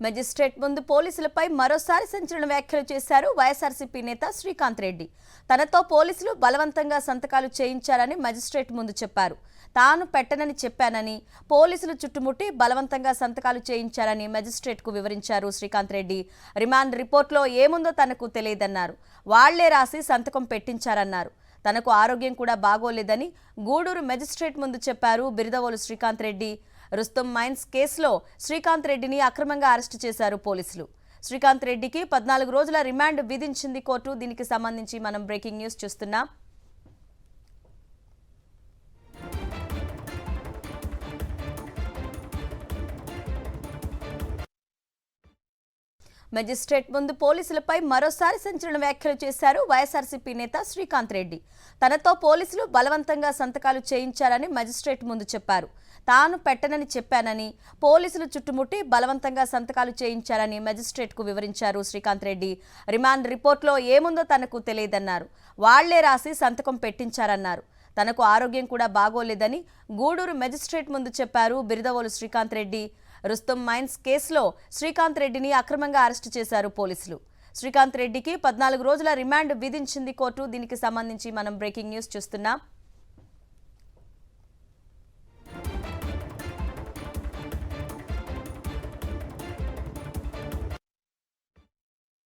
Magistrate ముందు పోలీసులపై మరోసారి సంచలన వ్యాఖ్యలు చేశారు వైఎస్ఆర్సీపీ నేత శ్రీకాంత్ రెడ్డి. తనతో పోలీసులు బలవంతంగా సంతకాలు చేయించారని మెజిస్ట్రేట్ ముందు చెప్పారు. తాను పెట్టనని చెప్పానని, పోలీసులు చుట్టుముట్టి బలవంతంగా సంతకాలు చేయించారని మెజిస్ట్రేట్కు వివరించారు శ్రీకాంత్ రెడ్డి. రిమాండ్ రిపోర్ట్లో ఏముందో తనకు తెలియదన్నారు. వాళ్లే రాసి సంతకం పెట్టించారన్నారు. తనకు ఆరోగ్యం కూడా బాగోలేదని గూడూరు మెజిస్ట్రేట్ ముందు చెప్పారు బిరదవోలు శ్రీకాంత్ రెడ్డి. రుస్తుం మైన్స్ కేసులో శ్రీకాంత్ రెడ్డిని అక్రమంగా అరెస్టు చేశారు పోలీసులు. శ్రీకాంత్ రెడ్డికి 14 రోజుల రిమాండ్ విధించింది కోర్టు. దీనికి సంబంధించి మనం బ్రేకింగ్ న్యూస్ చూస్తున్నాం. మెజిస్ట్రేట్ ముందు పోలీసులపై మరోసారి సంచలన వ్యాఖ్యలు చేశారు వైఎస్ఆర్సీపీ నేత శ్రీకాంత్ రెడ్డి. తనతో పోలీసులు బలవంతంగా సంతకాలు చేయించారని మెజిస్ట్రేట్ ముందు చెప్పారు. తాను పెట్టనని చెప్పానని, పోలీసులు చుట్టుముట్టి బలవంతంగా సంతకాలు చేయించారని మెజిస్ట్రేట్కు వివరించారు శ్రీకాంత్ రెడ్డి. రిమాండ్ రిపోర్ట్లో ఏముందో తనకు తెలియదన్నారు. వాళ్లే రాసి సంతకం పెట్టించారన్నారు. తనకు ఆరోగ్యం కూడా బాగోలేదని గూడూరు మెజిస్ట్రేట్ ముందు చెప్పారు బిరదవోలు శ్రీకాంత్ రెడ్డి. రుస్తుం మైన్స్ కేసులో శ్రీకాంత్ రెడ్డిని అక్రమంగా అరెస్టు చేశారు పోలీసులు. శ్రీకాంత్ రెడ్డికి 14 రోజుల రిమాండ్ విధించింది కోర్టు. దీనికి సంబంధించి మనం బ్రేకింగ్ న్యూస్ చూస్తున్నాం.